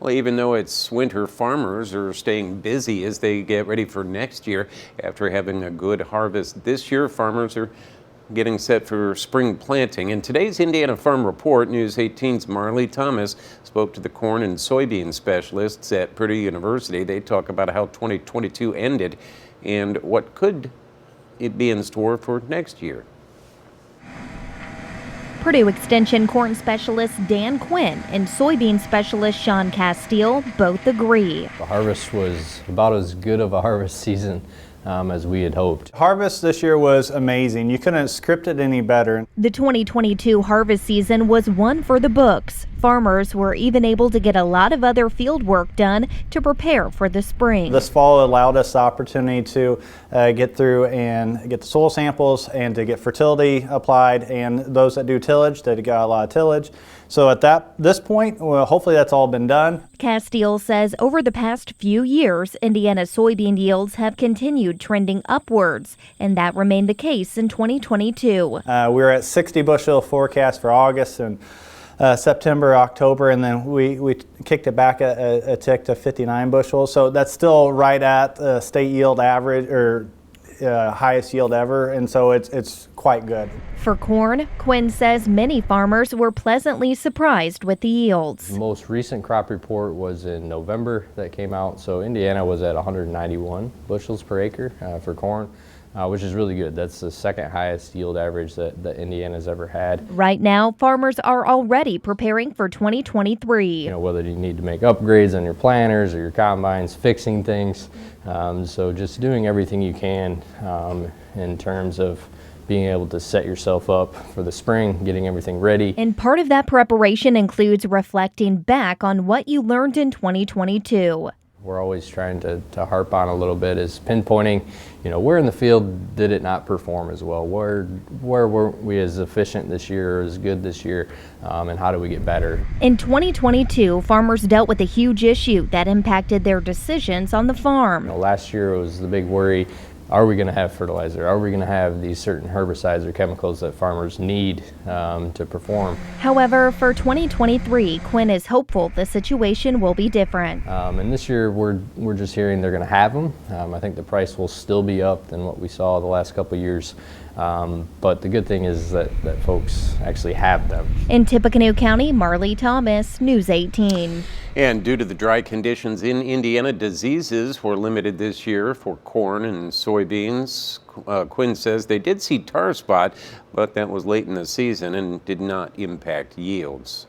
Well, even though it's winter, farmers are staying busy as they get ready for next year. After having a good harvest this year, farmers are getting set for spring planting. In today's Indiana Farm Report, News 18's Marley Thomas spoke to the corn and soybean specialists at Purdue University. They talk about how 2022 ended and what could it be in store for next year. Purdue Extension corn specialist Dan Quinn and soybean specialist Shaun Casteel both agree. The harvest was about as good of a harvest season as we had hoped. Harvest this year was amazing. You couldn't script it any better. The 2022 harvest season was one for the books. Farmers were even able to get a lot of other field work done to prepare for the spring. This fall allowed us the opportunity to get through and get the soil samples and to get fertility applied, and those that do tillage, they got a lot of tillage. So at this point, well, hopefully that's all been done. Casteel says over the past few years, Indiana soybean yields have continued trending upwards, and that remained the case in 2022. We're at 60 bushel forecast for August and September, October, and then we kicked it back a tick to 59 bushels. So that's still right at state yield average or highest yield ever, and so it's quite good. For corn, Quinn says many farmers were pleasantly surprised with the yields. The most recent crop report was in November that came out, so Indiana was at 191 bushels per acre for corn. Which is really good. That's the second highest yield average that Indiana's ever had. Right now, farmers are already preparing for 2023. You know, whether you need to make upgrades on your planters or your combines, fixing things. So just doing everything you can in terms of being able to set yourself up for the spring, getting everything ready. And part of that preparation includes reflecting back on what you learned in 2022. We're always trying to harp on a little bit is pinpointing, you know, where in the field did it not perform as well? Where weren't we as efficient this year or as good this year? And how do we get better? In 2022, farmers dealt with a huge issue that impacted their decisions on the farm. You know, last year was the big worry. Are we going to have fertilizer? Are we going to have these certain herbicides or chemicals that farmers need to perform? However, for 2023, Quinn is hopeful the situation will be different. And this year, we're just hearing they're going to have them. I think the price will still be up than what we saw the last couple of years. But the good thing is that folks actually have them. In Tippecanoe County, Marley Thomas, News 18. And due to the dry conditions in Indiana, diseases were limited this year for corn and soybeans. Quinn says they did see tar spot, but that was late in the season and did not impact yields.